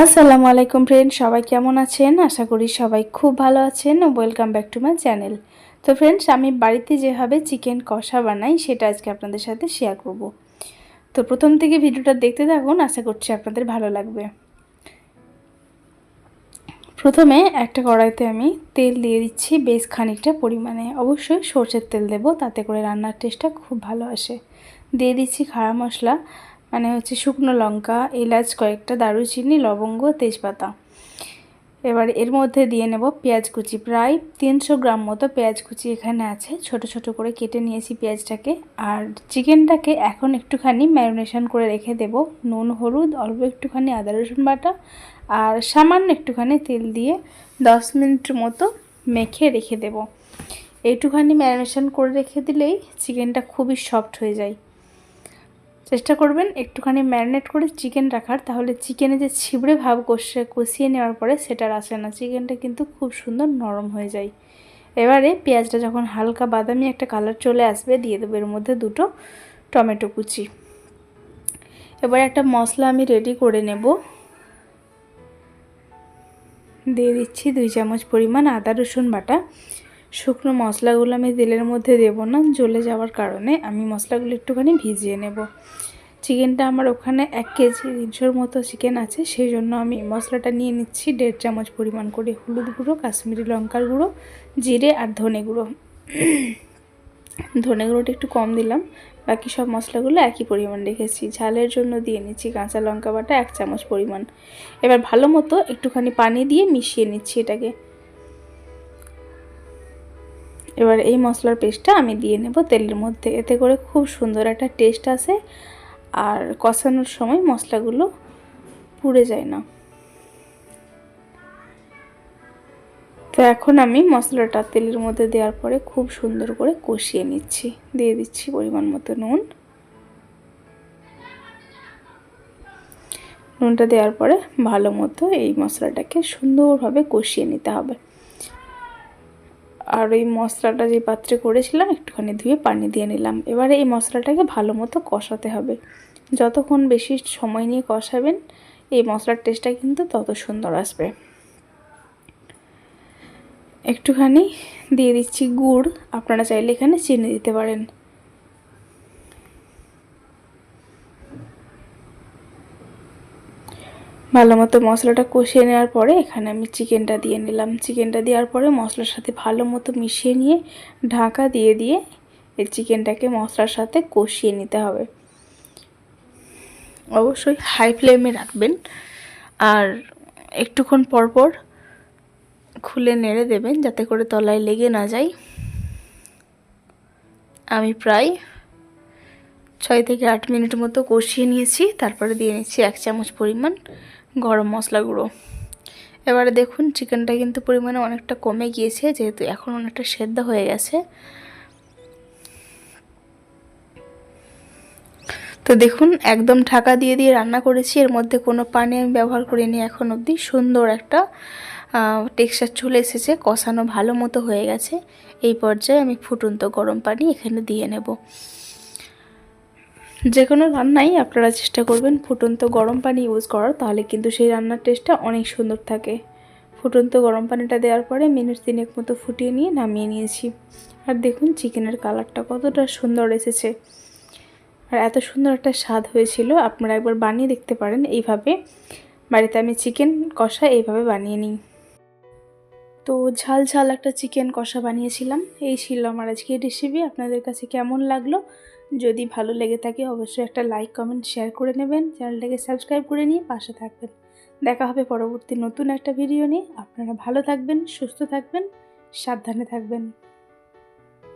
আসসালামু আলাইকুম ফ্রেন্ড, সবাই কেমন আছেন? আশা করি সবাই খুব ভালো আছেন। Welcome back to my channel. তো ফ্রেন্ডস, আমি বাড়িতে যেভাবে চিকেন কষা বানাই সেটা আজকে আপনাদের সাথে শেয়ার করব। তো প্রথম থেকে ভিডিওটা দেখতে থাকুন, আশা করছি আপনাদের ভালো লাগবে। প্রথমে একটা কড়াইতে আমি তেল দিয়ে দিচ্ছি বেশ খানিকটা পরিমাণে। অবশ্যই সরষের তেল দেব, তাতে করে রান্নার টেস্টটা খুব ভালো আসে। দিয়ে দিচ্ছি খাড়া মশলা, মানে হচ্ছে শুকনো লঙ্কা, এলাচ কয়েকটা, দারুচিনি, লবঙ্গ, তেজপাতা। এবার এর মধ্যে দিয়ে নেব পেঁয়াজ কুচি। প্রায় 300 গ্রাম মতো পেঁয়াজ কুচি এখানে আছে, ছোট ছোট করে কেটে নিয়েছি পেঁয়াজটাকে। আর চিকেনটাকে এখন একটুখানি ম্যারিনেশন করে রেখে দেব। নুন, হলুদ, অল্প একটুখানি আদা রসুন বাটা আর সামান্য একটুখানি তেল দিয়ে 10 মিনিট মতো মেখে রেখে দেব। এইটুখানি ম্যারিনেশন করে রেখে দিলেই চিকেনটা খুবই সফট হয়ে যায়। চেষ্টা করবেন একটুখানি ম্যারিনেট করে চিকেন রাখার, তাহলে চিকেনে যে ছিবড়ে ভাব কষিয়ে নেওয়ার পরে সেটা আর আসে না, চিকেনটা কিন্তু খুব সুন্দর নরম হয়ে যায়। এবারে পেঁয়াজটা যখন হালকা বাদামি একটা কালার চলে আসবে, দিয়ে দেবো এর মধ্যে 2টো টমেটো কুচি। এবার একটা মশলা আমি রেডি করে নেব। দিয়ে দিচ্ছি 2 চামচ পরিমাণ আদা রসুন বাটা। শুকনো মশলাগুলো আমি তেলের মধ্যে দেব না, জ্বলে যাওয়ার কারণে আমি মশলাগুলো একটুখানি ভিজিয়ে নেব। চিকেনটা আমার ওখানে 1 কেজি 300 মতো চিকেন আছে, সেই জন্য আমি মশলাটা নিয়ে নিচ্ছি 1.5 চামচ পরিমাণ করে। হলুদ গুঁড়ো, কাশ্মীরি লঙ্কার গুঁড়ো, জিরে আর ধনে গুঁড়ো। ধনে গুঁড়োটা একটু কম দিলাম, বাকি সব মশলাগুলো একই পরিমাণ রেখেছি। ঝালের জন্য দিয়ে নিচ্ছি কাঁচা লঙ্কা বাটা 1 চামচ পরিমাণ। এবার ভালো মতো একটুখানি পানি দিয়ে মিশিয়ে নিচ্ছি এটাকে। এবার এই মশলার পেস্টটা আমি দিয়ে নেব তেলের মধ্যে, এতে করে খুব সুন্দর একটা টেস্ট আসে আর কষানোর সময় মশলাগুলো পুড়ে যায় না। তো এখন আমি মশলাটা তেলের মধ্যে দেওয়ার পরে খুব সুন্দর করে কষিয়ে নিচ্ছি। দিয়ে দিচ্ছি পরিমাণ মতো নুন। নুনটা দেওয়ার পরে ভালো মতো এই মশলাটাকে সুন্দরভাবে কষিয়ে নিতে হবে। আর ওই মশলাটা যে পাত্রে করেছিলাম একটুখানি ধুয়ে পানি দিয়ে নিলাম। এবারে এই মশলাটাকে ভালো মতো কষাতে হবে। যতক্ষণ বেশি সময় নিয়ে কষাবেন এই মশলার টেস্টটা কিন্তু তত সুন্দর আসবে। একটুখানি দিয়ে দিচ্ছি গুড়, আপনারা চাইলে এখানে চিনি দিতে পারেন। ভালো মতো মশলাটা কষিয়ে নেওয়ার পরে এখানে আমি চিকেনটা দিয়ে নিলাম। চিকেনটা দেওয়ার পরে মশলার সাথে ভালো মতো মিশিয়ে নিয়ে ঢাকা দিয়ে দিয়ে এই চিকেনটাকে মশলার সাথে কষিয়ে নিতে হবে। অবশ্যই হাই ফ্লেমে রাখবেন আর একটুক্ষণ পরপর খুলে নেড়ে দেবেন যাতে করে তলায় লেগে না যায়। আমি প্রায় 6 থেকে 8 মিনিট মতো কষিয়ে নিয়েছি। তারপরে দিয়ে নিচ্ছি 1 চামচ পরিমাণ গরম মশলা গুঁড়ো। এবারে দেখুন চিকেনটা কিন্তু পরিমাণে অনেকটা কমে গিয়েছে, যেহেতু এখন অনেকটা সেদ্ধ হয়ে গেছে। তো দেখুন একদম ঢাকা দিয়ে দিয়ে রান্না করেছি, এর মধ্যে কোনো পানি আমি ব্যবহার করিনি এখন অবধি। সুন্দর একটা টেক্সচার চলে এসেছে, কষানো ভালো মতো হয়ে গেছে। এই পর্যায়ে আমি ফুটন্ত গরম পানি এখানে দিয়ে নেব। যে কোনো রান্নাই আপনারা চেষ্টা করবেন ফুটন্ত গরম পানি ইউজ করার, তাহলে কিন্তু সেই রান্নার টেস্টটা অনেক সুন্দর থাকে। ফুটন্ত গরম পানিটা দেওয়ার পরে মিনিট 3 মতো ফুটিয়ে নিয়ে নামিয়ে নিয়েছি। আর দেখুন চিকেনের কালারটা কতটা সুন্দর এসেছে আর এত সুন্দর একটা স্বাদ হয়েছিল। আপনারা একবার বানিয়ে দেখতে পারেন এইভাবে। বাড়িতে আমি চিকেন কষা এইভাবে বানিয়ে নিই। তো ঝাল ঝাল একটা চিকেন কষা বানিয়েছিলাম। এই ছিল আমার আজকের রেসিপি। আপনাদের কাছে কেমন লাগলো? যদি ভালো লেগে থাকে অবশ্যই একটা লাইক, কমেন্ট, শেয়ার করে নেবেন। চ্যানেলটাকে সাবস্ক্রাইব করে নিয়ে পাশে থাকবেন। দেখা হবে পরবর্তী নতুন একটা ভিডিও নিয়ে। আপনারা ভালো থাকবেন, সুস্থ থাকবেন, সাবধানে থাকবেন।